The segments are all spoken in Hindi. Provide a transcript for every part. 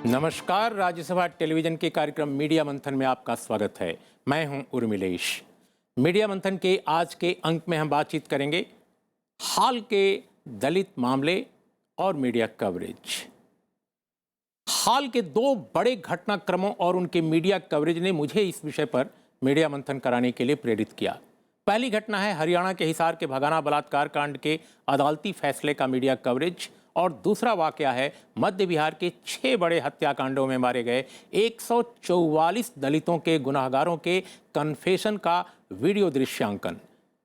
नमस्कार, राज्यसभा टेलीविजन के कार्यक्रम मीडिया मंथन में आपका स्वागत है। मैं हूं उर्मिलेश। मीडिया मंथन के आज के अंक में हम बातचीत करेंगे हाल के दलित मामले और मीडिया कवरेज। हाल के दो बड़े घटनाक्रमों और उनके मीडिया कवरेज ने मुझे इस विषय पर मीडिया मंथन कराने के लिए प्रेरित किया। पहली घटना है हरियाणा के हिसार के भगाना बलात्कार कांड के अदालती फैसले का मीडिया कवरेज, और दूसरा वाकया है मध्य बिहार के 6 बड़े हत्याकांडों में मारे गए 144 दलितों के गुनाहगारों के कन्फेशन का वीडियो दृश्यांकन,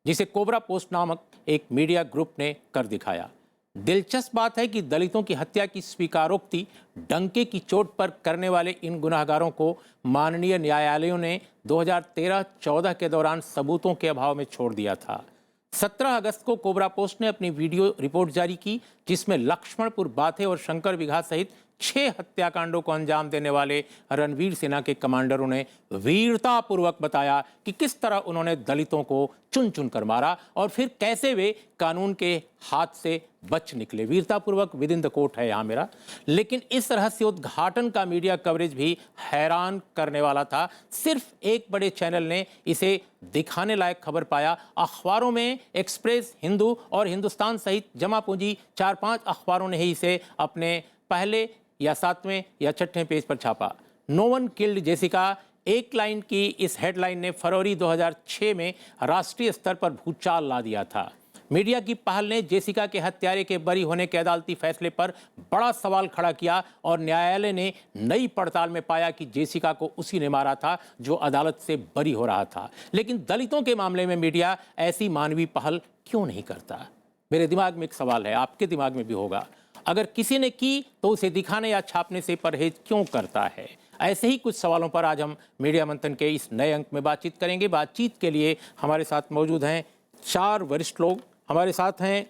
जिसे कोबरा पोस्ट नामक एक मीडिया ग्रुप ने कर दिखाया। दिलचस्प बात है कि दलितों की हत्या की स्वीकारोक्ति डंके की चोट पर करने वाले इन गुनाहगारों को माननीय न्यायालयों ने 2013-14 के दौरान सबूतों के अभाव में छोड़ दिया था। 17 अगस्त को कोबरा पोस्ट ने अपनी वीडियो रिपोर्ट जारी की, जिसमें लक्ष्मणपुर बाथे और शंकर बिघा सहित 6 हत्याकांडों को अंजाम देने वाले रणवीर सेना के कमांडरों ने वीरतापूर्वक बताया कि किस तरह उन्होंने दलितों को चुन चुन कर मारा और फिर कैसे वे कानून के हाथ से बच निकले। वीरतापूर्वक विद इन द कोर्ट है यहाँ मेरा। लेकिन इस रहस्योद्घाटन का मीडिया कवरेज भी हैरान करने वाला था। सिर्फ एक बड़े चैनल ने इसे दिखाने लायक खबर पाया। अखबारों में एक्सप्रेस, हिंदू और हिंदुस्तान सहित जमा पूंजी 4-5 अखबारों ने ही इसे अपने पहले या 7वें या 6ठे पेज पर छापा। नो वन किल्ड जेसिका, एक लाइन की इस हेडलाइन ने फरवरी 2006 में राष्ट्रीय स्तर पर भूचाल ला दिया था। मीडिया की पहल ने जेसिका के हत्यारे के बरी होने के अदालती फैसले पर बड़ा सवाल खड़ा किया और न्यायालय ने नई पड़ताल में पाया कि जेसिका को उसी ने मारा था जो अदालत से बरी हो रहा था। लेकिन दलितों के मामले में मीडिया ऐसी मानवीय पहल क्यों नहीं करता? मेरे दिमाग में एक सवाल है, आपके दिमाग में भी होगा। अगर किसी ने की तो उसे दिखाने या छापने से परहेज क्यों करता है? ऐसे ही कुछ सवालों पर आज हम मीडिया मंथन के इस नए अंक में बातचीत करेंगे। बातचीत के लिए हमारे साथ मौजूद हैं 4 वरिष्ठ लोग। हमारे साथ हैं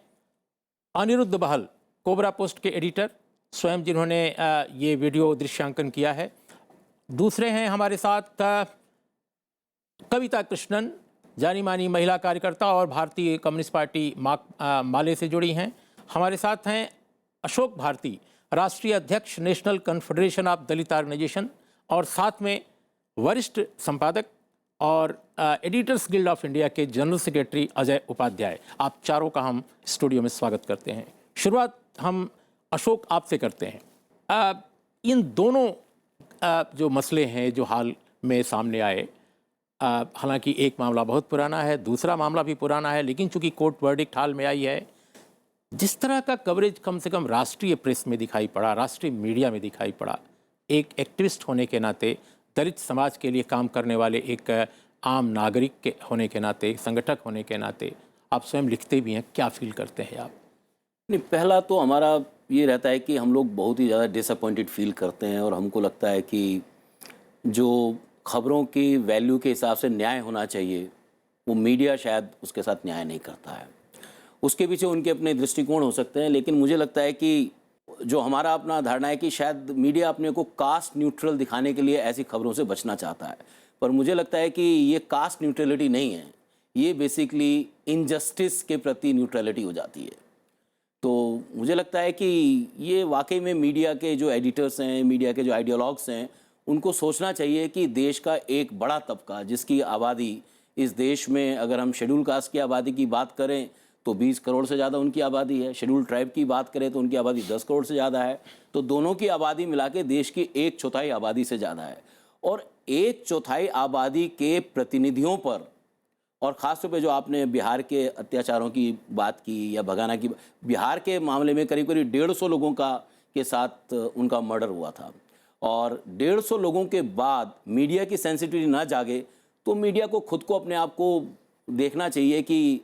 अनिरुद्ध बहल, कोबरा पोस्ट के एडिटर, स्वयं जिन्होंने ये वीडियो दृश्यांकन किया है। दूसरे हैं हमारे साथ कविता कृष्णन, जानी मानी महिला कार्यकर्ता और भारतीय कम्युनिस्ट पार्टी माले से जुड़ी हैं। हमारे साथ हैं अशोक भारती, राष्ट्रीय अध्यक्ष national confederation of Dalit organisation, और साथ में वरिष्ठ संपादक और एडिटर्स गिल्ड ऑफ इंडिया के जनरल सेक्रेटरी अजय उपाध्याय। आप चारों का हम स्टूडियो में स्वागत करते हैं। शुरुआत हम अशोक आपसे करते हैं। इन दोनों जो मसले हैं जो हाल में सामने आए, हालांकि एक मामला बहुत पुराना है, दूसरा मामला भी पुराना है, लेकिन चूंकि कोर्ट वर्डिक्ट हाल में आई है, जिस तरह का कवरेज कम से कम राष्ट्रीय प्रेस में दिखाई पड़ा, राष्ट्रीय मीडिया में दिखाई पड़ा, एक एक्टिविस्ट होने के नाते, दलित समाज के लिए काम करने वाले एक आम नागरिक के होने के नाते, संगठक होने के नाते, आप स्वयं लिखते भी हैं, क्या फील करते हैं आप? नहीं, पहला तो हमारा ये रहता है कि हम लोग बहुत ही ज़्यादा डिसअपॉइंटेड फील करते हैं और हमको लगता है कि जो खबरों की वैल्यू के हिसाब से न्याय होना चाहिए, वो मीडिया शायद उसके साथ न्याय नहीं करता है। उसके पीछे उनके अपने दृष्टिकोण हो सकते हैं, लेकिन मुझे लगता है कि जो हमारा अपना धारणा है कि शायद मीडिया अपने को कास्ट न्यूट्रल दिखाने के लिए ऐसी खबरों से बचना चाहता है, पर मुझे लगता है कि ये कास्ट न्यूट्रलिटी नहीं है, ये बेसिकली इनजस्टिस के प्रति न्यूट्रलिटी हो जाती है। तो मुझे लगता है कि ये वाकई में मीडिया के जो एडिटर्स हैं, मीडिया के जो आइडियोलॉग्स हैं, उनको सोचना चाहिए कि देश का एक बड़ा तबका, जिसकी आबादी इस देश में, अगर हम शेड्यूल कास्ट की आबादी की बात करें तो 20 करोड़ से ज़्यादा उनकी आबादी है, शेड्यूल ट्राइब की बात करें तो उनकी आबादी 10 करोड़ से ज़्यादा है, तो दोनों की आबादी मिला के देश की 1/4 आबादी से ज़्यादा है। और 1/4 आबादी के प्रतिनिधियों पर, और ख़ासतौर पे जो आपने बिहार के अत्याचारों की बात की या भगाना की, बिहार के मामले में करीब करीब 150 लोगों के साथ उनका मर्डर हुआ था, और 150 लोगों के बाद मीडिया की सेंसिटिविटी ना जागे तो मीडिया को खुद को, अपने आप को देखना चाहिए कि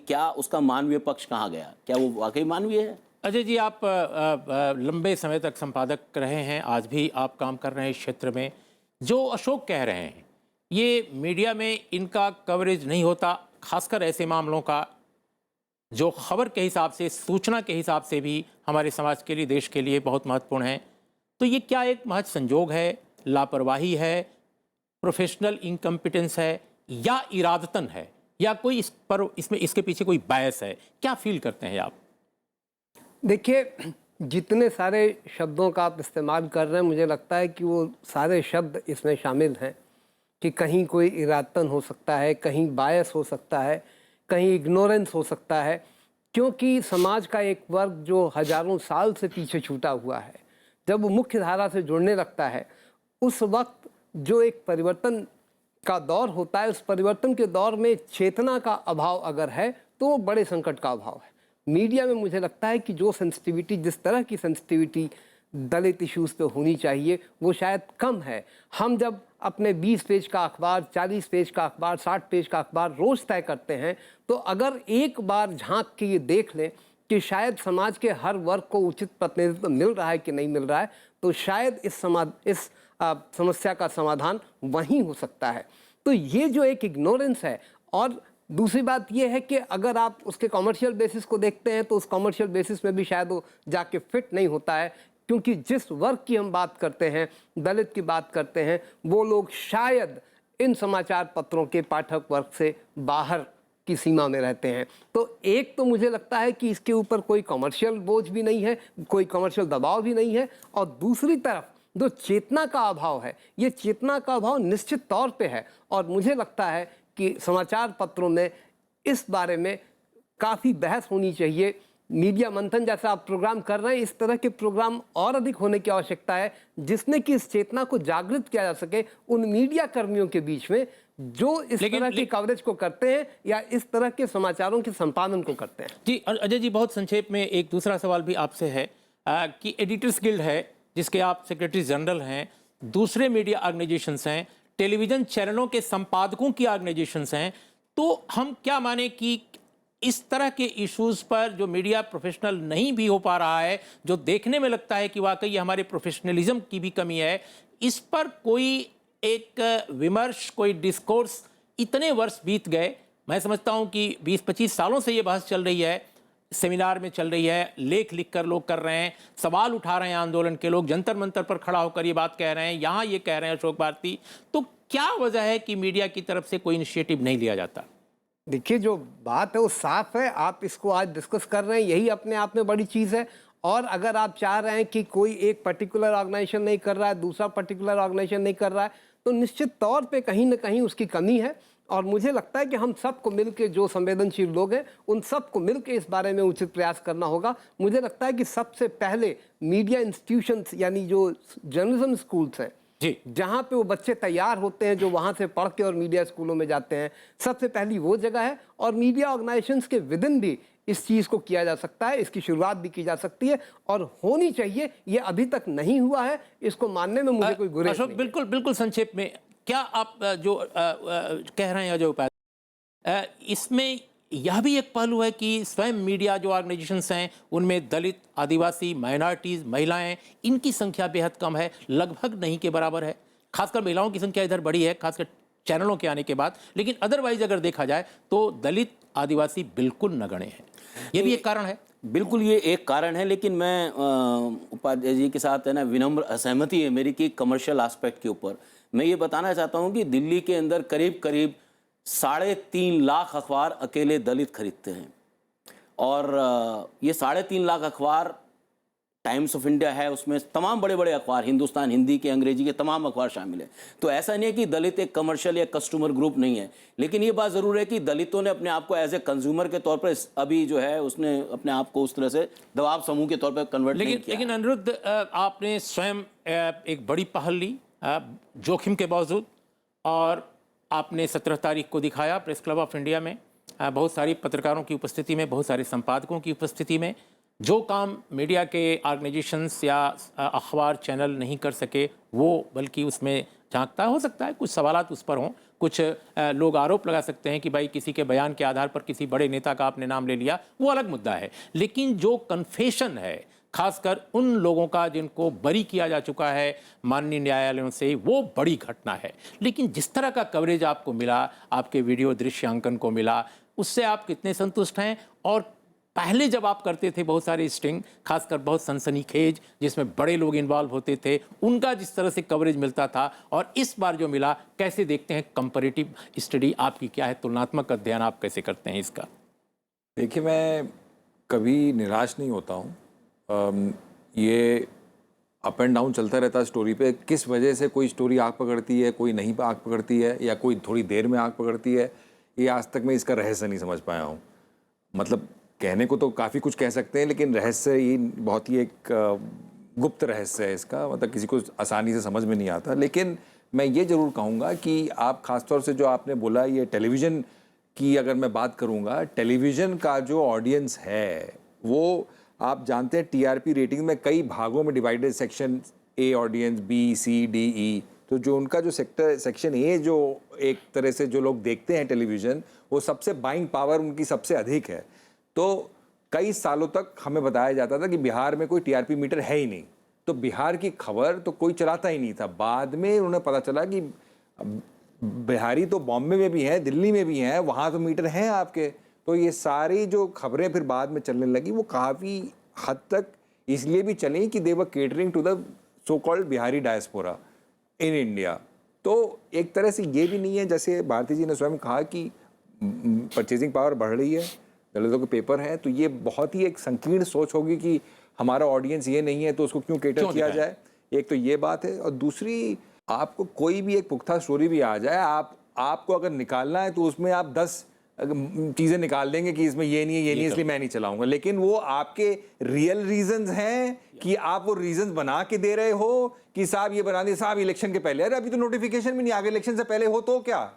क्या उसका मानवीय पक्ष कहाँ गया, क्या वो वाकई मानवीय है। अजय जी, आप लंबे समय तक संपादक रहे हैं, आज भी आप काम कर रहे हैं इस क्षेत्र में। जो अशोक कह रहे हैं, ये मीडिया में इनका कवरेज नहीं होता, खासकर ऐसे मामलों का जो खबर के हिसाब से, सूचना के हिसाब से भी हमारे समाज के लिए, देश के लिए बहुत महत्वपूर्ण है। तो ये क्या एक महज संजोग है, लापरवाही है, प्रोफेशनल इनकम्पिटेंस है, या इरादतन है, या कोई इसके पीछे कोई बायस है? क्या फील करते हैं आप? देखिए, जितने सारे शब्दों का आप इस्तेमाल कर रहे हैं, मुझे लगता है कि वो सारे शब्द इसमें शामिल हैं कि कहीं कोई इरादतन हो सकता है, कहीं बायस हो सकता है, कहीं इग्नोरेंस हो सकता है, क्योंकि समाज का एक वर्ग जो हजारों साल से पीछे छूटा हुआ है, जब वो मुख्य धारा से जुड़ने लगता है, उस वक्त जो एक परिवर्तन का दौर होता है, उस परिवर्तन के दौर में चेतना का अभाव अगर है तो वो बड़े संकट का अभाव है। मीडिया में मुझे लगता है कि जो सेंसिटिविटी, जिस तरह की सेंसिटिविटी दलित इश्यूज़ पे होनी चाहिए, वो शायद कम है। हम जब अपने 20 पेज का अखबार, 40 पेज का अखबार, 60 पेज का अखबार रोज़ तय करते हैं, तो अगर एक बार झांक के ये देख लें कि शायद समाज के हर वर्ग को उचित प्रतिनिधित्व मिल रहा है कि नहीं मिल रहा है, तो शायद इस समस्या का समाधान वहीं हो सकता है। तो ये जो एक इग्नोरेंस है, और दूसरी बात ये है कि अगर आप उसके कॉमर्शियल बेसिस को देखते हैं तो उस कॉमर्शियल बेसिस में भी शायद वो जाके फिट नहीं होता है, क्योंकि जिस वर्ग की हम बात करते हैं, दलित की बात करते हैं, वो लोग शायद इन समाचार पत्रों के पाठक वर्ग से बाहर की सीमा में रहते हैं। तो एक तो मुझे लगता है कि इसके ऊपर कोई कमर्शियल बोझ भी नहीं है, कोई कमर्शियल दबाव भी नहीं है, और दूसरी तरफ जो चेतना का अभाव है, ये चेतना का अभाव निश्चित तौर पे है। और मुझे लगता है कि समाचार पत्रों में इस बारे में काफ़ी बहस होनी चाहिए। मीडिया मंथन जैसा आप प्रोग्राम कर रहे हैं, इस तरह के प्रोग्राम और अधिक होने की आवश्यकता है, जिसने कि इस चेतना को जागृत किया जा सके उन मीडिया कर्मियों के बीच में जो इस तरह की कवरेज को करते हैं या इस तरह के समाचारों के संपादन को करते हैं। जी अजय जी, बहुत संक्षेप में एक दूसरा सवाल भी आपसे है कि एडिटर्स गिल्ड है, जिसके आप सेक्रेटरी जनरल हैं, दूसरे मीडिया ऑर्गेनाइजेशंस हैं, टेलीविजन चैनलों के संपादकों की ऑर्गेनाइजेशंस हैं, तो हम क्या माने कि इस तरह के इश्यूज पर जो मीडिया प्रोफेशनल नहीं भी हो पा रहा है, जो देखने में लगता है कि वाकई हमारे प्रोफेशनलिज्म की भी कमी है, इस पर कोई एक विमर्श, कोई डिस्कोर्स, इतने वर्ष बीत गए, मैं समझता हूं कि 20-25 सालों से ये बहस चल रही है, सेमिनार में चल रही है, लेख लिखकर लोग कर रहे हैं, सवाल उठा रहे हैं आंदोलन के लोग, जंतर मंतर पर खड़ा होकर ये बात कह रहे हैं, यहाँ ये कह रहे हैं अशोक भारती, तो क्या वजह है कि मीडिया की तरफ से कोई इनिशिएटिव नहीं लिया जाता? देखिए, जो बात है वो साफ है, आप इसको आज डिस्कस कर रहे हैं, यही अपने आप में बड़ी चीज़ है। और अगर आप चाह रहे हैं कि कोई एक पर्टिकुलर ऑर्गेनाइजेशन नहीं कर रहा है, दूसरा पर्टिकुलर ऑर्गेनाइजेशन नहीं कर रहा है, तो निश्चित तौर पे कहीं ना कहीं उसकी कमी है। और मुझे लगता है कि हम सबको मिलकर, जो संवेदनशील लोग हैं, उन सबको मिलकर इस बारे में उचित प्रयास करना होगा। मुझे लगता है कि सबसे पहले मीडिया इंस्टीट्यूशंस, यानी जो जर्नलिज्म स्कूल्स हैं, जहाँ पे वो बच्चे तैयार होते हैं, जो वहाँ से पढ़ के और मीडिया स्कूलों में जाते हैं, सबसे पहली वो जगह है। और मीडिया ऑर्गेनाइजेशंस के विदिन भी इस चीज़ को किया जा सकता है, इसकी शुरुआत भी की जा सकती है और होनी चाहिए। ये अभी तक नहीं हुआ है, इसको मानने में मुझे कोई गुरेज अशोक, नहीं। बिल्कुल संक्षेप में, क्या आप जो कह रहे हैं, जो इसमें यह भी एक पहलू है कि स्वयं मीडिया जो ऑर्गेनाइजेशंस हैं, उनमें दलित, आदिवासी, माइनॉरिटीज़, महिलाएं, इनकी संख्या बेहद कम है, लगभग नहीं के बराबर है। खासकर महिलाओं की संख्या इधर बढ़ी है, खासकर चैनलों के आने के बाद, लेकिन अदरवाइज अगर देखा जाए तो दलित, आदिवासी बिल्कुल नगण्य हैं। ये भी एक कारण है। बिल्कुल, ये एक कारण है, लेकिन मैं उपाध्याय जी के साथ है ना, विनम्र असहमति है मेरी कि कमर्शियल एस्पेक्ट के ऊपर। मैं ये बताना चाहता हूँ कि दिल्ली के अंदर करीब करीब 3.5 लाख अखबार अकेले दलित खरीदते हैं, और ये 3.5 लाख अखबार टाइम्स ऑफ इंडिया है, उसमें तमाम बड़े बड़े अखबार, हिंदुस्तान, हिंदी के, अंग्रेजी के तमाम अखबार शामिल है। तो ऐसा नहीं है कि दलित एक कमर्शियल या कस्टमर ग्रुप नहीं है, लेकिन ये बात ज़रूर है कि दलितों ने अपने आप को एज ए कंज्यूमर के तौर पर अभी जो है, उसने अपने आप को उस तरह से दबाव समूह के तौर पर कन्वर्ट नहीं किया। लेकिन अनिरुद्ध, आपने स्वयं एक बड़ी पहल ली जोखिम के बावजूद, और आपने 17 तारीख को दिखाया प्रेस क्लब ऑफ इंडिया में, बहुत सारी पत्रकारों की उपस्थिति में, बहुत सारे संपादकों की उपस्थिति में, जो काम मीडिया के ऑर्गेनाइजेशंस या अखबार चैनल नहीं कर सके, वो बल्कि उसमें झांकता हो सकता है कुछ सवालात उस पर हों, कुछ लोग आरोप लगा सकते हैं कि भाई किसी के बयान के आधार पर किसी बड़े नेता का आपने नाम ले लिया, वो अलग मुद्दा है। लेकिन जो कन्फेशन है, खासकर उन लोगों का जिनको बरी किया जा चुका है माननीय न्यायालयों से, वो बड़ी घटना है। लेकिन जिस तरह का कवरेज आपको मिला, आपके वीडियो दृश्यांकन को मिला, उससे आप कितने संतुष्ट हैं? और पहले जब आप करते थे बहुत सारे स्टिंग, खासकर बहुत सनसनीखेज, जिसमें बड़े लोग इन्वॉल्व होते थे, उनका जिस तरह से कवरेज मिलता था, और इस बार जो मिला, कैसे देखते हैं? कंपैरेटिव स्टडी आपकी क्या है, तुलनात्मक अध्ययन आप कैसे करते हैं इसका? देखिए, मैं कभी निराश नहीं होता हूँ, ये अप एंड डाउन चलता रहता है स्टोरी पे। किस वजह से कोई स्टोरी आग पकड़ती है, कोई नहीं आग पकड़ती है, या कोई थोड़ी देर में आग पकड़ती है, ये आज तक मैं इसका रहस्य नहीं समझ पाया हूँ। मतलब कहने को तो काफ़ी कुछ कह सकते हैं, लेकिन रहस्य ये बहुत ही एक गुप्त रहस्य है इसका, मतलब किसी को आसानी से समझ में नहीं आता। लेकिन मैं ये ज़रूर कहूँगा कि आप ख़ासतौर से जो आपने बोला ये टेलीविज़न की अगर मैं बात करूँगा, टेलीविज़न का जो ऑडियंस है वो आप जानते हैं टीआरपी रेटिंग में कई भागों में divided, section A audience, B, C, D, E. तो जो उनका जो सेक्शन ए जो एक तरह से जो लोग देखते हैं टेलीविज़न, वो सबसे बाइंग पावर उनकी सबसे अधिक है। तो कई सालों तक हमें बताया जाता था कि बिहार में कोई टीआरपी मीटर है ही नहीं, तो बिहार की खबर तो कोई चलाता ही नहीं था। बाद में उन्हें पता चला कि बिहारी तो बॉम्बे में भी हैं, दिल्ली में भी हैं, वहाँ तो मीटर हैं आपके। तो ये सारी जो खबरें फिर बाद में चलने लगी वो काफ़ी हद तक इसलिए भी चली कि they were catering to the so called Bihari diaspora in India. तो एक तरह से ये भी नहीं है, जैसे भारती जी ने स्वयं कहा कि परचेजिंग पावर बढ़ रही है, दलितों के पेपर हैं, तो ये बहुत ही एक संकीर्ण सोच होगी कि हमारा ऑडियंस ये नहीं है तो उसको क्यों केटर किया जाए। एक तो ये बात है, और दूसरी आपको कोई भी एक पुख्ता स्टोरी भी आ जाए, आपको अगर निकालना है तो उसमें आप 10 चीज़ें निकाल देंगे कि इसमें ये नहीं है, ये नहीं है, इसलिए मैं नहीं चलाऊंगा। लेकिन वो आपके रियल रीजंस हैं कि आप वो रीजंस बना के दे रहे हो कि साहब ये बना दिए साहब इलेक्शन के पहले। अरे अभी तो नोटिफिकेशन भी नहीं आ गया, इलेक्शन से पहले हो तो क्या।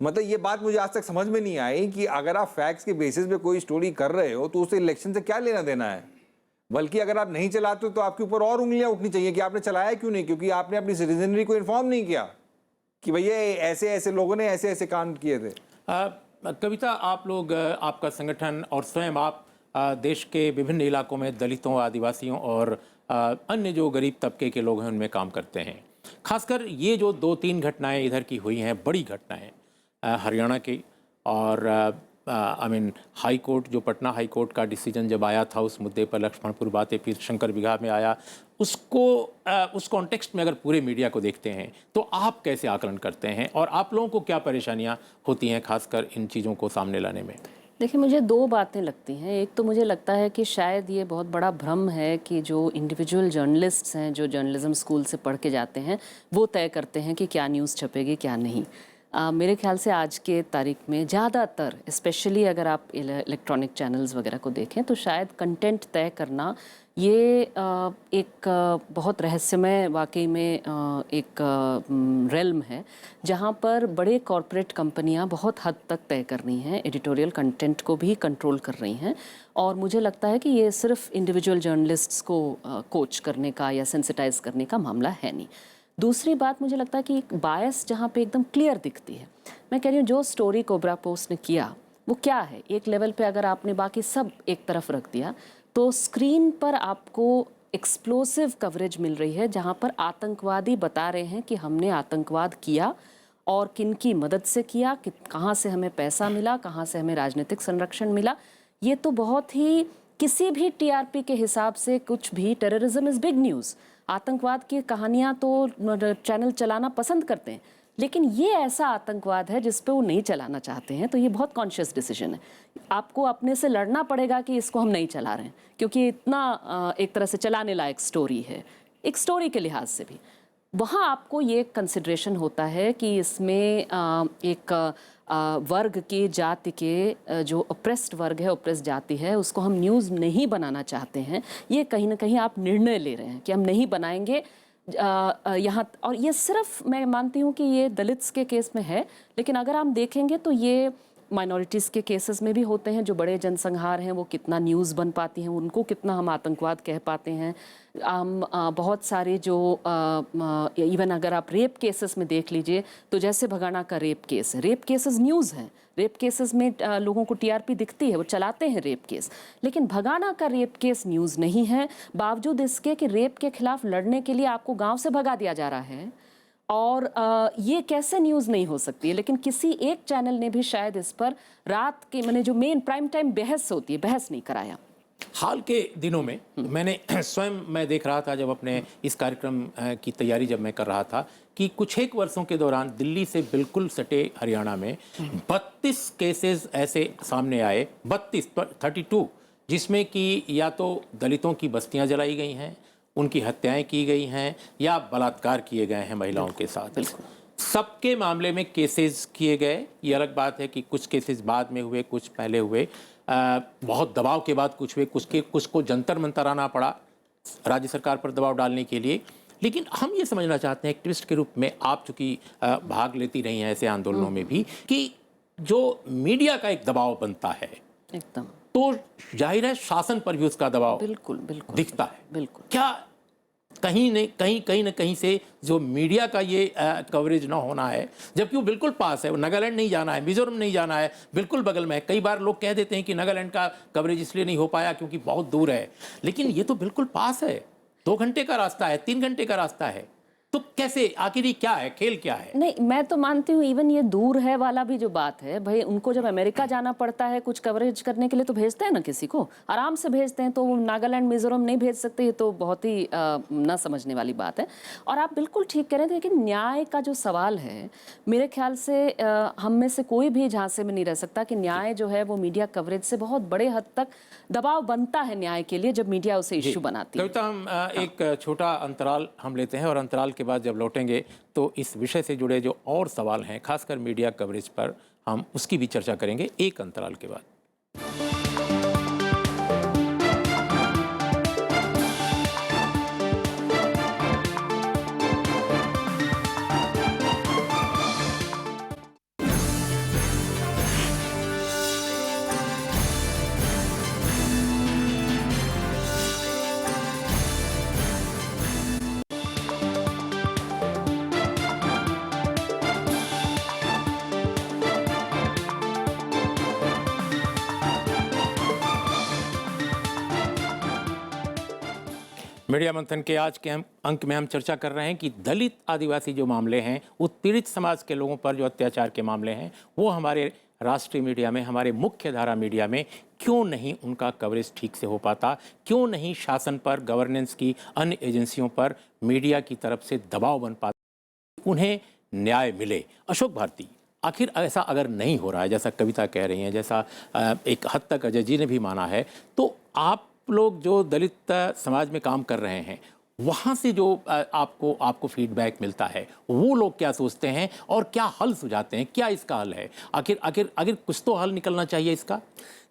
मतलब ये बात मुझे आज तक समझ में नहीं आई कि अगर आप फैक्ट्स के बेसिस पे कोई स्टोरी कर रहे हो तो उसे इलेक्शन से क्या लेना देना है। बल्कि अगर आप नहीं चलाते तो आपके ऊपर और उंगलियां उठनी चाहिए कि आपने चलाया क्यों नहीं, क्योंकि आपने अपनी सिटीजनरी को इन्फॉर्म नहीं किया कि भैया ऐसे ऐसे लोगों ने ऐसे ऐसे कांड किए थे। कविता, आप लोग, आपका संगठन और स्वयं आप देश के विभिन्न इलाकों में दलितों, आदिवासियों और अन्य जो गरीब तबके के लोग हैं उनमें काम करते हैं। खासकर ये जो 2-3 घटनाएं इधर की हुई हैं, बड़ी घटनाएं हरियाणा की, और हाई कोर्ट, जो पटना हाई कोर्ट का डिसीजन जब आया था उस मुद्दे पर, लक्ष्मणपुर बातें, फिर शंकर बिगहा में आया, उसको उस कॉन्टेक्स्ट में अगर पूरे मीडिया को देखते हैं तो आप कैसे आकलन करते हैं और आप लोगों को क्या परेशानियां होती हैं खासकर इन चीज़ों को सामने लाने में? देखिए, मुझे 2 बातें लगती हैं। एक तो मुझे लगता है कि शायद ये बहुत बड़ा भ्रम है कि जो इंडिविजुअल जर्नलिस्ट्स हैं, जो जर्नलिज्म स्कूल से पढ़ के जाते हैं, वो तय करते हैं कि क्या न्यूज़ छपेगी क्या नहीं। मेरे ख्याल से आज के तारीख में ज़्यादातर, स्पेशली अगर आप इलेक्ट्रॉनिक चैनल्स वगैरह को देखें, तो शायद कंटेंट तय करना ये एक बहुत रहस्यमय वाकई में एक रेल्म है, जहाँ पर बड़े कॉरपोरेट कंपनियाँ बहुत हद तक तय कर रही हैं, एडिटोरियल कंटेंट को भी कंट्रोल कर रही हैं। और मुझे लगता है कि ये सिर्फ इंडिविजुअल जर्नलिस्ट्स को कोच करने का या सेंसिटाइज करने का मामला है नहीं। दूसरी बात, मुझे लगता है कि एक बायस जहाँ पे एकदम क्लियर दिखती है। मैं कह रही हूँ जो स्टोरी कोबरा पोस्ट ने किया वो क्या है, एक लेवल पे अगर आपने बाकी सब एक तरफ रख दिया तो स्क्रीन पर आपको एक्सप्लोसिव कवरेज मिल रही है, जहाँ पर आतंकवादी बता रहे हैं कि हमने आतंकवाद किया और किन की मदद से किया, कहाँ से हमें पैसा मिला, कहाँ से हमें राजनीतिक संरक्षण मिला। ये तो बहुत ही किसी भी टीआरपी के हिसाब से कुछ भी, टेररिज्म इज़ बिग न्यूज़। आतंकवाद की कहानियाँ तो चैनल चलाना पसंद करते हैं, लेकिन ये ऐसा आतंकवाद है जिस पे वो नहीं चलाना चाहते हैं। तो ये बहुत कॉन्शियस डिसीजन है। आपको अपने से लड़ना पड़ेगा कि इसको हम नहीं चला रहे हैं, क्योंकि इतना एक तरह से चलाने लायक स्टोरी है, एक स्टोरी के लिहाज से भी। वहाँ आपको ये कंसिडरेशन होता है कि इसमें एक वर्ग की, जाति के, जो ऑप्रेस्ड वर्ग है, ऑप्रेस्ड जाति है, उसको हम न्यूज़ नहीं बनाना चाहते हैं। ये कहीं ना कहीं आप निर्णय ले रहे हैं कि हम नहीं बनाएंगे यहाँ। और ये सिर्फ मैं मानती हूँ कि ये दलित्स के केस में है, लेकिन अगर हम देखेंगे तो ये माइनॉरिटीज़ के केसेस में भी होते हैं। जो बड़े जनसंहार हैं वो कितना न्यूज़ बन पाती हैं, उनको कितना हम आतंकवाद कह पाते हैं। बहुत सारे जो इवन अगर आप रेप केसेस में देख लीजिए, तो जैसे भगाना का रेप केस है, रेप केसेस न्यूज़ हैं। रेप केसेस में लोगों को टीआरपी दिखती है, वो चलाते हैं रेप केस, लेकिन भगाना का रेप केस न्यूज़ नहीं है। बावजूद इसके कि रेप के खिलाफ लड़ने के लिए आपको गाँव से भगा दिया जा रहा है, और ये कैसे न्यूज़ नहीं हो सकती है। लेकिन किसी एक चैनल ने भी शायद इस पर रात के, मैंने जो मेन प्राइम टाइम बहस होती है, बहस नहीं कराया। हाल के दिनों में मैंने स्वयं मैं देख रहा था, जब अपने इस कार्यक्रम की तैयारी जब मैं कर रहा था, कि कुछ एक वर्षों के दौरान दिल्ली से बिल्कुल सटे हरियाणा में 32 केसेस ऐसे सामने आए, 32, जिसमें कि या तो दलितों की बस्तियां जलाई गई हैं, उनकी हत्याएं की गई हैं या बलात्कार किए गए हैं महिलाओं के साथ। सबके मामले में केसेस किए गए। ये अलग बात है कि कुछ केसेस बाद में हुए, कुछ पहले हुए, बहुत दबाव के बाद कुछ हुए, कुछ को जंतर मंतर आना पड़ा राज्य सरकार पर दबाव डालने के लिए। लेकिन हम ये समझना चाहते हैं एक्टिविस्ट के रूप में, आप चूंकि भाग लेती रही हैं ऐसे आंदोलनों में भी, कि जो मीडिया का एक दबाव बनता है एकदम, तो जाहिर है शासन पर भी उसका दबाव बिल्कुल बिल्कुल दिखता है। बिल्कुल। क्या कहीं न कहीं से जो मीडिया का ये कवरेज ना होना है, जबकि वो बिल्कुल पास है, वो नागालैंड नहीं जाना है, मिजोरम नहीं जाना है, बिल्कुल बगल में है। कई बार लोग कह देते हैं कि नागालैंड का कवरेज इसलिए नहीं हो पाया क्योंकि बहुत दूर है, लेकिन ये तो बिल्कुल पास है। 2 घंटे का रास्ता है, 3 घंटे का रास्ता है। तो कैसे, आखिर ये क्या है, खेल क्या है? नहीं, मैं तो मानती हूँ इवन ये दूर है वाला भी जो बात है, भाई उनको जब अमेरिका जाना पड़ता है कुछ कवरेज करने के लिए तो भेजते हैं ना, किसी को आराम से भेजते हैं। तो नागालैंड मिजोरम नहीं भेज सकते, ये तो बहुत ही ना समझने वाली बात है। और आप बिल्कुल ठीक कह रहे थे कि न्याय का जो सवाल है, मेरे ख्याल से हम में से कोई भी झांसे में नहीं रह सकता कि न्याय जो है वो मीडिया कवरेज से बहुत बड़े हद तक दबाव बनता है न्याय के लिए, जब मीडिया उसे इश्यू बनाती है। कविता, हम एक छोटा अंतराल हम लेते हैं और अंतराल के बाद जब लौटेंगे तो इस विषय से जुड़े जो और सवाल हैं, खासकर मीडिया कवरेज पर, हम उसकी भी चर्चा करेंगे एक अंतराल के बाद। मीडिया मंथन के आज के अंक में हम चर्चा कर रहे हैं कि दलित आदिवासी जो मामले हैं, उत्पीड़ित समाज के लोगों पर जो अत्याचार के मामले हैं, वो हमारे राष्ट्रीय मीडिया में, हमारे मुख्य धारा मीडिया में क्यों नहीं उनका कवरेज ठीक से हो पाता, क्यों नहीं शासन पर, गवर्नेंस की अन्य एजेंसियों पर मीडिया की तरफ से दबाव बन पाता, उन्हें न्याय मिले। अशोक भारती, आखिर ऐसा अगर नहीं हो रहा है, जैसा कविता कह रही हैं, जैसा एक हद तक अजय जी ने भी माना है, तो आप लोग जो दलित समाज में काम कर रहे हैं, वहाँ से जो आपको फीडबैक मिलता है, वो लोग क्या सोचते हैं और क्या हल सुझाते हैं? क्या इसका हल है? आखिर कुछ तो हल निकलना चाहिए इसका।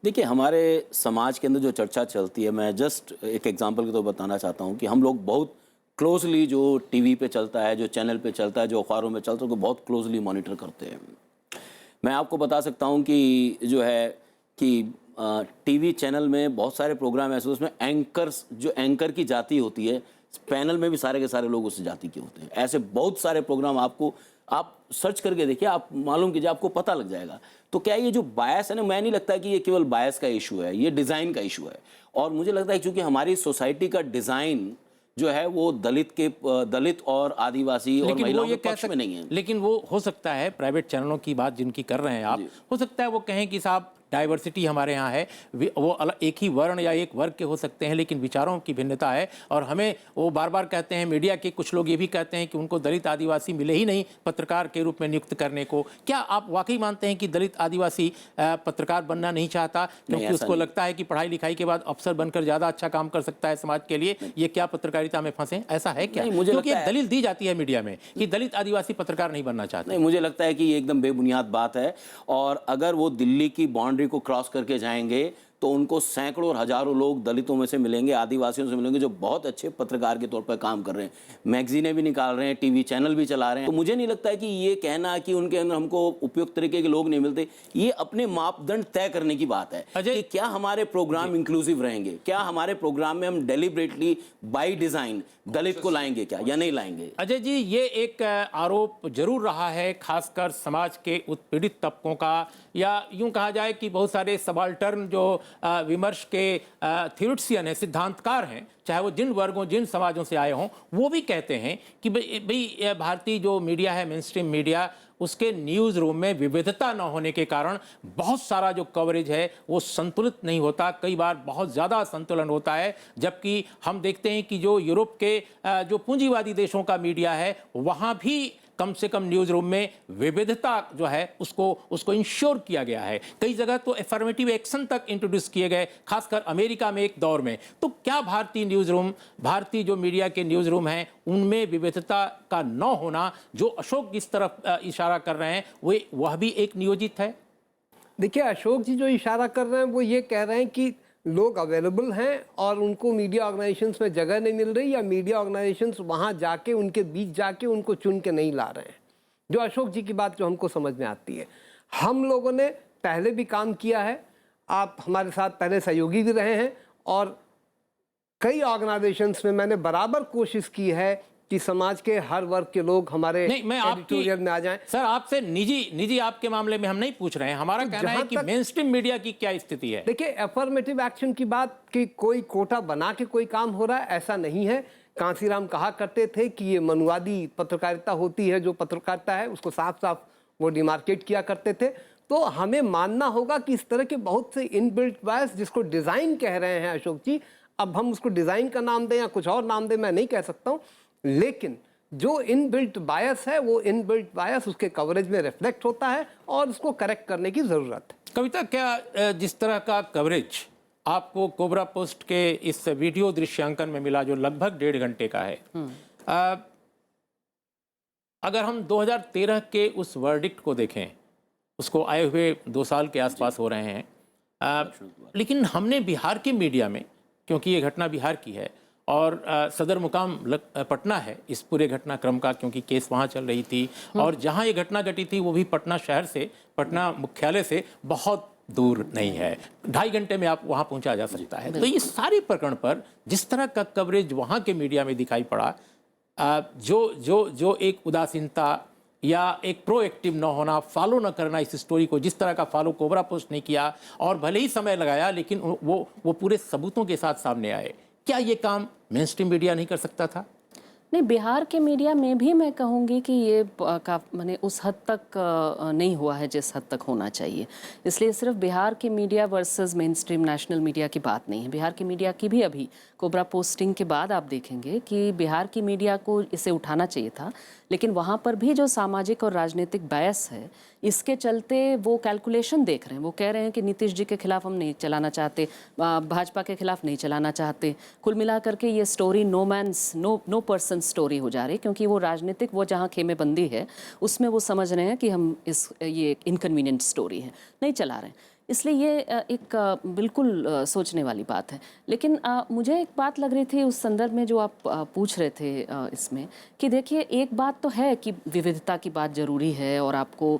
देखिए, हमारे समाज के अंदर जो चर्चा चलती है, मैं जस्ट एक एग्जांपल के तो बताना चाहता हूँ कि हम लोग बहुत क्लोजली जो टीवी पे चलता है, जो चैनल पे चलता है, जो अखबारों में चलता है, उसको बहुत क्लोजली मॉनिटर करते हैं। मैं आपको बता सकता हूँ कि जो है कि टीवी चैनल में बहुत सारे प्रोग्राम ऐसे, उसमें एंकर्स, जो एंकर की जाति होती है, पैनल में भी सारे के सारे लोग उस जाति के होते हैं। ऐसे बहुत सारे प्रोग्राम आपको, आप सर्च करके देखिए, आप मालूम कीजिए, आपको पता लग जाएगा। तो क्या ये जो बायस है ना, मैं नहीं लगता कि ये केवल बायस का इशू है, ये डिज़ाइन का इशू है। और मुझे लगता है क्योंकि हमारी सोसाइटी का डिज़ाइन जो है वो दलित और आदिवासी और महिलाओं के पक्ष में नहीं है। लेकिन वो हो सकता है, प्राइवेट चैनलों की बात जिनकी कर रहे हैं आप, हो सकता है वो कहें कि साहब डाइवर्सिटी हमारे यहाँ है, वो एक ही वर्ण या एक वर्ग के हो सकते हैं, लेकिन विचारों की भिन्नता है। और हमें वो बार बार कहते हैं, मीडिया के कुछ लोग ये भी कहते हैं कि उनको दलित आदिवासी मिले ही नहीं पत्रकार के रूप में नियुक्त करने को। क्या आप वाकई मानते हैं कि दलित आदिवासी पत्रकार बनना नहीं चाहता क्योंकि उसको लगता है कि पढ़ाई लिखाई के बाद अफसर बनकर ज़्यादा अच्छा काम कर सकता है समाज के लिए? ये क्या पत्रकारिता में फंसे, ऐसा है क्या? क्योंकि एक दलील दी जाती है मीडिया में कि दलित आदिवासी पत्रकार नहीं बनना चाहते। नहीं, मुझे लगता है कि ये एकदम बेबुनियाद बात है। और अगर वो दिल्ली की बाउंड्री को क्रॉस करके जाएंगे तो उनको सैकड़ों और हजारों लोग दलितों में से मिलेंगे, आदिवासियों से मिलेंगे, जो बहुत अच्छे पत्रकार के तौर पर काम कर रहे हैं, मैगजीनें भी निकाल रहे हैं, टीवी चैनल भी चला रहे हैं। तो मुझे नहीं लगता है कि ये कहना कि उनके अंदर हमको उपयुक्त तरीके के लोग नहीं मिलते, ये अपने मापदंड तय करने की बात है कि क्या हमारे प्रोग्राम इंक्लूसिव रहेंगे, क्या हमारे प्रोग्राम में हम डेलिबरेटली बाय डिजाइन दलित को लाएंगे क्या, या नहीं लाएंगे। अजय जी, ये एक आरोप जरूर रहा है, खासकर समाज के उत्पीड़ित तबकों का, या यूं कहा जाए कि बहुत सारे सबाल्टर्न जो विमर्श के थ्योरिटिशियन हैं, सिद्धांतकार हैं, चाहे वो जिन वर्गों, जिन समाजों से आए हों, वो भी कहते हैं कि भाई भारतीय जो मीडिया है, मेन स्ट्रीम मीडिया, उसके न्यूज़ रूम में विविधता न होने के कारण बहुत सारा जो कवरेज है वो संतुलित नहीं होता, कई बार बहुत ज़्यादा असंतुलन होता है। जबकि हम देखते हैं कि जो यूरोप के जो पूंजीवादी देशों का मीडिया है, वहाँ भी कम से कम न्यूज़ रूम में विविधता जो है उसको इंश्योर किया गया है। कई जगह तो एफर्मेटिव एक्शन तक इंट्रोड्यूस किए गए, खासकर अमेरिका में एक दौर में। तो क्या भारतीय न्यूज़ रूम, भारतीय जो मीडिया के न्यूज़ रूम हैं, उनमें विविधता का न होना, जो अशोक इस तरफ इशारा कर रहे हैं, वह भी एक नियोजित है? देखिए, अशोक जी जो इशारा कर रहे हैं वो ये कह रहे हैं कि लोग अवेलेबल हैं और उनको मीडिया ऑर्गेनाइजेशंस में जगह नहीं मिल रही, या मीडिया ऑर्गेनाइजेशंस वहाँ जाके उनके बीच जाके उनको चुन के नहीं ला रहे हैं। जो अशोक जी की बात जो हमको समझ में आती है, हम लोगों ने पहले भी काम किया है, आप हमारे साथ पहले सहयोगी भी रहे हैं, और कई ऑर्गेनाइजेशंस में मैंने बराबर कोशिश की है कि समाज के हर वर्ग के लोग हमारे एडिटोरियल में आ जाएं। सर, आपसे निजी आपके मामले में हम नहीं पूछ रहे हैं, हमारा कहना है कि मेनस्ट्रीम मीडिया की क्या स्थिति है? देखिए, अफर्मेटिव एक्शन की बात कि कोई कोटा बना के कोई काम हो रहा है, ऐसा नहीं है। कांसीराम कहा करते थे कि ये मनुवादी पत्रकारिता होती है, जो पत्रकारिता है उसको साफ साफ वो डिमार्केट किया करते थे। तो हमें मानना होगा कि इस तरह के बहुत से इनबिल्ट बायस, जिसको डिज़ाइन कह रहे हैं अशोक जी, अब हम उसको डिज़ाइन का नाम दें या कुछ और नाम दें मैं नहीं कह सकता हूँ, लेकिन जो इनबिल्ट बायस है वो इनबिल्ट बायस उसके कवरेज में रिफ्लेक्ट होता है और उसको करेक्ट करने की ज़रूरत है। कविता, क्या जिस तरह का कवरेज आपको कोबरा पोस्ट के इस वीडियो दृश्यांकन में मिला, जो लगभग 1.5 घंटे का है, अगर हम 2013 के उस वर्डिक्ट को देखें, उसको आए हुए 2 साल के आसपास हो रहे हैं, लेकिन हमने बिहार के मीडिया में, क्योंकि ये घटना बिहार की है और सदर मुकाम पटना है इस पूरे घटनाक्रम का, क्योंकि केस वहाँ चल रही थी, और जहाँ ये घटना घटी थी वो भी पटना शहर से, पटना मुख्यालय से बहुत दूर नहीं है, 2.5 घंटे में आप वहाँ पहुँचा जा सकता है। तो ये सारे प्रकरण पर जिस तरह का कवरेज वहाँ के मीडिया में दिखाई पड़ा, जो एक उदासीनता या एक प्रोएक्टिव न होना, फॉलो न करना इस स्टोरी को, जिस तरह का फॉलो कोबरा पोस्ट ने किया, और भले ही समय लगाया लेकिन वो पूरे सबूतों के साथ सामने आए, क्या ये काम मेनस्ट्रीम मीडिया नहीं कर सकता था? नहीं, बिहार के मीडिया में भी मैं कहूँगी कि ये माने उस हद तक नहीं हुआ है जिस हद तक होना चाहिए। इसलिए सिर्फ बिहार के media versus main stream national media की बात नहीं है। बिहार की मीडिया की भी अभी कोबरा पोस्टिंग के बाद आप देखेंगे कि बिहार की मीडिया को इसे उठाना चाहिए था, लेकिन वहाँ पर भी जो सामाजिक और राजनीतिक बायस है, इसके चलते वो कैलकुलेशन देख रहे हैं। वो कह रहे हैं कि नीतीश जी के खिलाफ हम नहीं चलाना चाहते, भाजपा के खिलाफ नहीं चलाना चाहते। कुल मिलाकर के ये स्टोरी नो पर्सन स्टोरी हो जा रही, क्योंकि वो राजनीतिक, वो जहाँ खेमेबंदी है उसमें वो समझ रहे हैं कि हम ये इनकन्वीनियंट स्टोरी है, नहीं चला रहे हैं। इसलिए ये एक बिल्कुल सोचने वाली बात है। लेकिन मुझे एक बात लग रही थी उस संदर्भ में जो आप पूछ रहे थे इसमें, कि देखिए, एक बात तो है कि विविधता की बात ज़रूरी है और आपको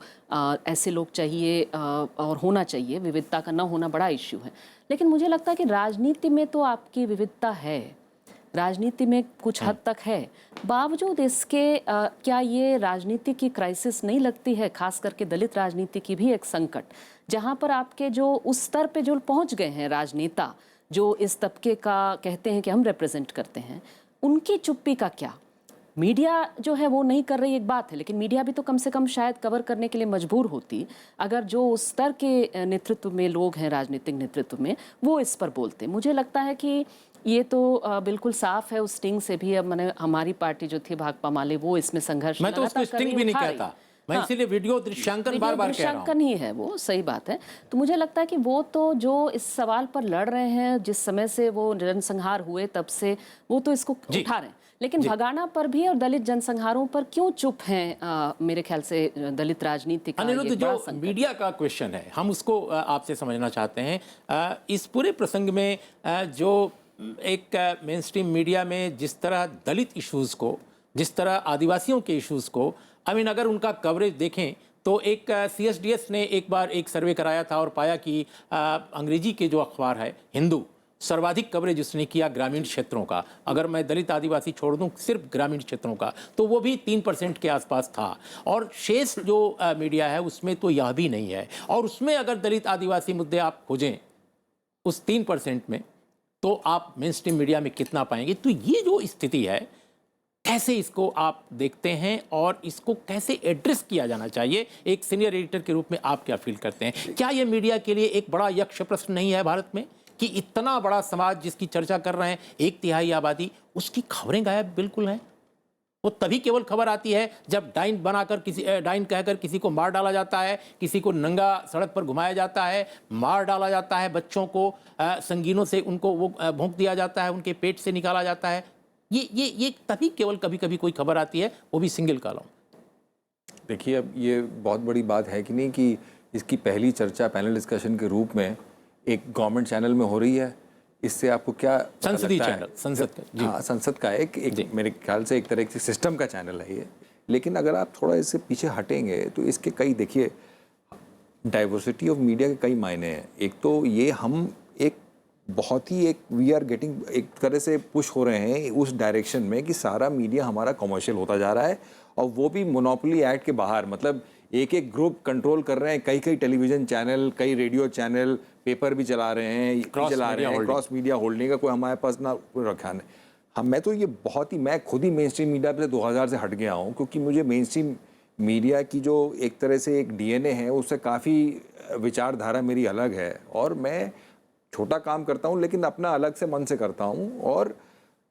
ऐसे लोग चाहिए और होना चाहिए, विविधता का ना होना बड़ा इश्यू है। लेकिन मुझे लगता है कि राजनीति में तो आपकी विविधता है, राजनीति में कुछ हद तक है। बावजूद इसके क्या ये राजनीति की क्राइसिस नहीं लगती है, खास करके दलित राजनीति की भी एक संकट, जहाँ पर आपके जो उस स्तर पे जो पहुँच गए हैं राजनेता, जो इस तबके का कहते हैं कि हम रिप्रेजेंट करते हैं, उनकी चुप्पी का क्या? मीडिया जो है वो नहीं कर रही एक बात है, लेकिन मीडिया भी तो कम से कम शायद कवर करने के लिए मजबूर होती अगर जो उस स्तर के नेतृत्व में लोग हैं, राजनीतिक नेतृत्व में, वो इस पर बोलते। मुझे लगता है कि ये तो बिल्कुल साफ है उस स्टिंग से भी। अब मैंने हमारी पार्टी जो थी भाकपा माले, वो इसमें संघर्ष, मैं तो उसको स्टिंग भी नहीं कहता, मैं इसीलिए वीडियो दृश्यांकन बार-बार कह रहा हूं। दृश्यांकन ही है वो, सही बात है। तो मुझे लगता है कि वो तो जो इस सवाल पर लड़ रहे हैं, जिस समय से वो जनसंहार हुए तब से, वो तो इसको उठा रहे हैं। लेकिन भगाना पर भी और दलित जनसंहारों पर क्यों चुप हैं? मेरे ख्याल से दलित राजनीति का अनिरुद्ध, जो मीडिया का क्वेश्चन है, हम उसको आपसे समझना चाहते हैं। इस पूरे प्रसंग में जो एक मेन स्ट्रीम मीडिया में जिस तरह दलित इश्यूज़ को, जिस तरह आदिवासियों के इश्यूज़ को, अगर उनका कवरेज देखें तो एक CSDS ने एक बार एक सर्वे कराया था और पाया कि अंग्रेजी के जो अखबार है हिंदू, सर्वाधिक कवरेज उसने किया ग्रामीण क्षेत्रों का। अगर मैं दलित आदिवासी छोड़ दूं, सिर्फ ग्रामीण क्षेत्रों का, तो वो भी 3% के आसपास था। और शेष जो मीडिया है उसमें तो यह भी नहीं है। और उसमें अगर दलित आदिवासी मुद्दे आप खोजें उस 3% में, तो आप मेन स्ट्रीम मीडिया में कितना पाएंगे? तो ये जो स्थिति है, कैसे इसको आप देखते हैं और इसको कैसे एड्रेस किया जाना चाहिए? एक सीनियर एडिटर के रूप में आप क्या फील करते हैं? क्या ये मीडिया के लिए एक बड़ा यक्ष प्रश्न नहीं है भारत में कि इतना बड़ा समाज जिसकी चर्चा कर रहे हैं, 1/3 आबादी, उसकी खबरें गायब बिल्कुल हैं? वो तभी केवल खबर आती है जब डाइन बनाकर डाइन कहकर किसी को मार डाला जाता है, किसी को नंगा सड़क पर घुमाया जाता है, मार डाला जाता है, बच्चों को संगीनों से उनको वो भोंक दिया जाता है, उनके पेट से निकाला जाता है। ये तभी केवल कभी कभी कोई खबर आती है, वो भी सिंगल कॉलम। देखिए, अब ये बहुत बड़ी बात है कि नहीं कि इसकी पहली चर्चा पैनल डिस्कशन के रूप में एक गवर्नमेंट चैनल में हो रही है। इससे आपको क्या पता संसदीय लगता है? चैनल, संसद का, जी। हाँ, संसद का एक मेरे ख्याल से एक तरह से सिस्टम का चैनल है ये। लेकिन अगर आप थोड़ा इससे पीछे हटेंगे तो इसके कई, देखिए, डाइवर्सिटी ऑफ मीडिया के कई मायने हैं। एक तो ये हम एक बहुत ही वी आर गेटिंग एक तरह से पुश हो रहे हैं उस डायरेक्शन में कि सारा मीडिया हमारा कमर्शियल होता जा रहा है, और वो भी मोनोपोली एक्ट के बाहर। मतलब एक एक ग्रुप कंट्रोल कर रहे हैं, कई कई टेलीविजन चैनल, कई रेडियो चैनल, पेपर भी चला रहे हैं, क्रॉस मीडिया होल्डिंग का कोई हमारे पास ना रखा नहीं। मैं तो ये बहुत ही, मैं खुद ही मेन स्ट्रीम मीडिया पे 2000 से हट गया हूँ, क्योंकि मुझे मेन स्ट्रीम मीडिया की जो एक तरह से एक डीएनए है उससे काफ़ी विचारधारा मेरी अलग है, और मैं छोटा काम करता हूँ लेकिन अपना अलग से मन से करता हूँ। और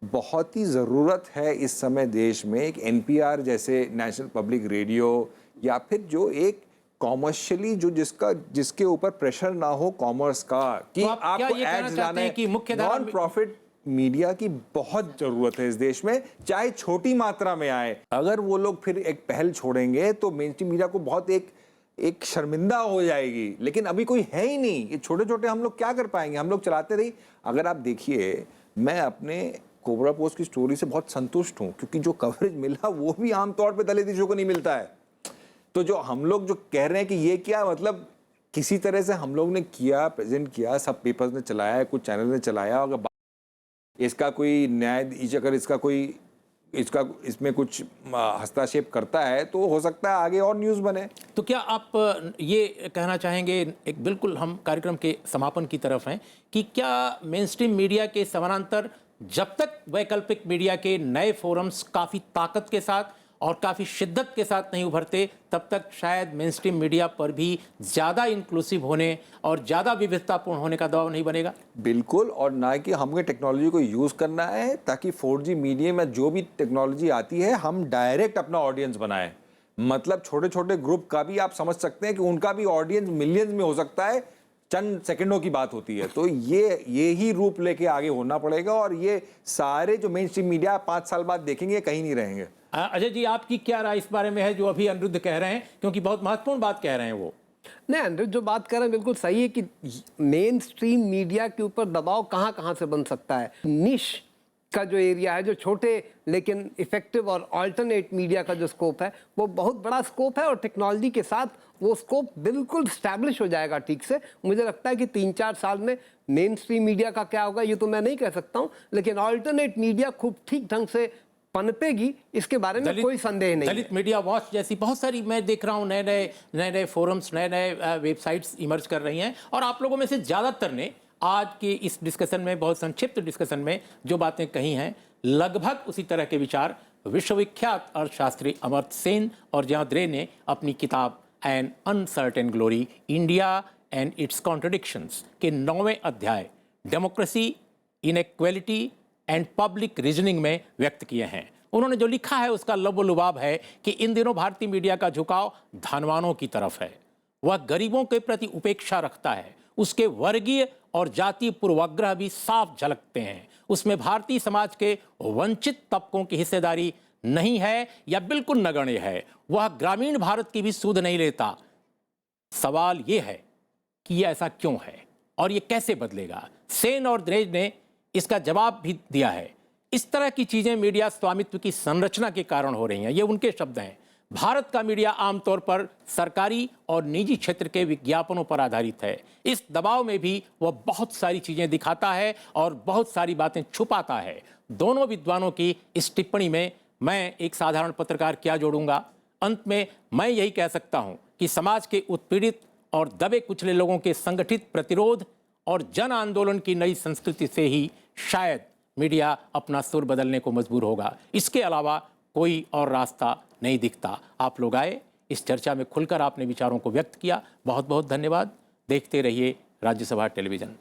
बहुत ही ज़रूरत है इस समय देश में एक एनपीआर जैसे नेशनल पब्लिक रेडियो, या फिर जो एक कॉमर्शियली जिसके ऊपर प्रेशर ना हो कॉमर्स का, कि तो आप क्या आपको ये कहना एड्स चाहते हैं कि मुख्य नॉन प्रॉफिट मीडिया की बहुत जरूरत है इस देश में, चाहे छोटी मात्रा में आए। अगर वो लोग फिर एक पहल छोड़ेंगे तो मेन स्ट्रीम मीडिया को बहुत एक शर्मिंदा हो जाएगी। लेकिन अभी कोई है ही नहीं, ये छोटे छोटे हम लोग क्या कर पाएंगे, हम लोग चलाते रही। अगर आप देखिए, मैं अपने कोबरा पोस्ट की स्टोरी से बहुत संतुष्ट हूँ, क्योंकि जो कवरेज मिला वो भी आमतौर पर दलित इशू को नहीं मिलता है। तो जो हम लोग जो कह रहे हैं कि ये क्या, मतलब किसी तरह से हम लोग ने किया, प्रेजेंट किया, सब पेपर्स ने चलाया, कुछ चैनल ने चलाया। अगर इसका कोई न्यायाधीश अगर इसमें कुछ हस्तक्षेप करता है तो हो सकता है आगे और न्यूज़ बने। तो क्या आप ये कहना चाहेंगे, एक बिल्कुल हम कार्यक्रम के समापन की तरफ हैं, कि क्या मेन स्ट्रीम मीडिया के समानांतर जब तक वैकल्पिक मीडिया के नए फोरम्स काफ़ी ताकत के साथ और काफ़ी शिद्दत के साथ नहीं उभरते, तब तक शायद मेन स्ट्रीम मीडिया पर भी ज़्यादा इंक्लूसिव होने और ज़्यादा विविधतापूर्ण होने का दबाव नहीं बनेगा? बिल्कुल, और ना कि हमें टेक्नोलॉजी को यूज़ करना है ताकि 4G मीडिया में जो भी टेक्नोलॉजी आती है हम डायरेक्ट अपना ऑडियंस बनाएं। मतलब छोटे छोटे ग्रुप का भी आप समझ सकते हैं कि उनका भी ऑडियंस मिलियंस में हो सकता है, चंद सेकंडों की बात होती है। तो ये ही रूप लेके आगे होना पड़ेगा, और ये सारे जो मेन स्ट्रीम मीडिया 5 साल बाद देखेंगे कहीं नहीं रहेंगे। अजय जी, आपकी क्या राय इस बारे में है जो अभी अनिरुद्ध कह रहे हैं, क्योंकि बहुत महत्वपूर्ण बात कह रहे हैं वो? नहीं, अनिरुद्ध जो बात कर रहे हैं बिल्कुल सही है कि मेन स्ट्रीम मीडिया के ऊपर दबाव कहाँ कहाँ से बन सकता है। निश का जो एरिया है, जो छोटे लेकिन इफेक्टिव और अल्टरनेट मीडिया का जो स्कोप है, वो बहुत बड़ा स्कोप है, और टेक्नोलॉजी के साथ वो स्कोप बिल्कुल स्टैब्लिश हो जाएगा ठीक से। मुझे लगता है कि 3-4 साल में मेन स्ट्रीम मीडिया का क्या होगा ये तो मैं नहीं कह सकता हूँ, लेकिन अल्टरनेट मीडिया खूब ठीक ढंग से पनपेगी, इसके बारे में कोई संदेह नहीं। दलित मीडिया वॉच जैसी बहुत सारी मैं देख रहा हूँ नए नए फोरम्स, नए नए वेबसाइट्स इमर्ज कर रही हैं, और आप लोगों में से ज़्यादातर ने आज के इस डिस्कशन में, बहुत संक्षिप्त डिस्कशन में जो बातें कही हैं, लगभग उसी तरह के विचार विश्वविख्यात अर्थशास्त्री अमर्त्य सेन और जयंत रे ने अपनी किताब N uncertain glory, India and it's contradictions के 9वें अध्याय democracy, inequality and public reasoning में व्यक्त किए हैं। उन्होंने जो लिखा है उसका लबोलुबाब है कि इन दिनों भारतीय मीडिया का झुकाव धनवानों की तरफ है, वह गरीबों के प्रति उपेक्षा रखता है, उसके वर्गीय और जातीय पूर्वाग्रह भी साफ झलकते हैं, उसमें भारतीय समाज के वंचित तबकों की हिस्सेदारी नहीं है या बिल्कुल नगण्य है, वह ग्रामीण भारत की भी सुध नहीं लेता। सवाल यह है कि यह ऐसा क्यों है और यह कैसे बदलेगा? सेन और द्रेज ने इसका जवाब भी दिया है। इस तरह की चीजें मीडिया स्वामित्व की संरचना के कारण हो रही हैं, ये उनके शब्द हैं। भारत का मीडिया आमतौर पर सरकारी और निजी क्षेत्र के विज्ञापनों पर आधारित है। इस दबाव में भी वह बहुत सारी चीजें दिखाता है और बहुत सारी बातें छुपाता है। दोनों विद्वानों की इस टिप्पणी में मैं एक साधारण पत्रकार क्या जोड़ूंगा? अंत में मैं यही कह सकता हूं कि समाज के उत्पीड़ित और दबे कुचले लोगों के संगठित प्रतिरोध और जन आंदोलन की नई संस्कृति से ही शायद मीडिया अपना सुर बदलने को मजबूर होगा। इसके अलावा कोई और रास्ता नहीं दिखता। आप लोग आए, इस चर्चा में खुलकर आपने विचारों को व्यक्त किया, बहुत बहुत धन्यवाद। देखते रहिए राज्यसभा टेलीविजन।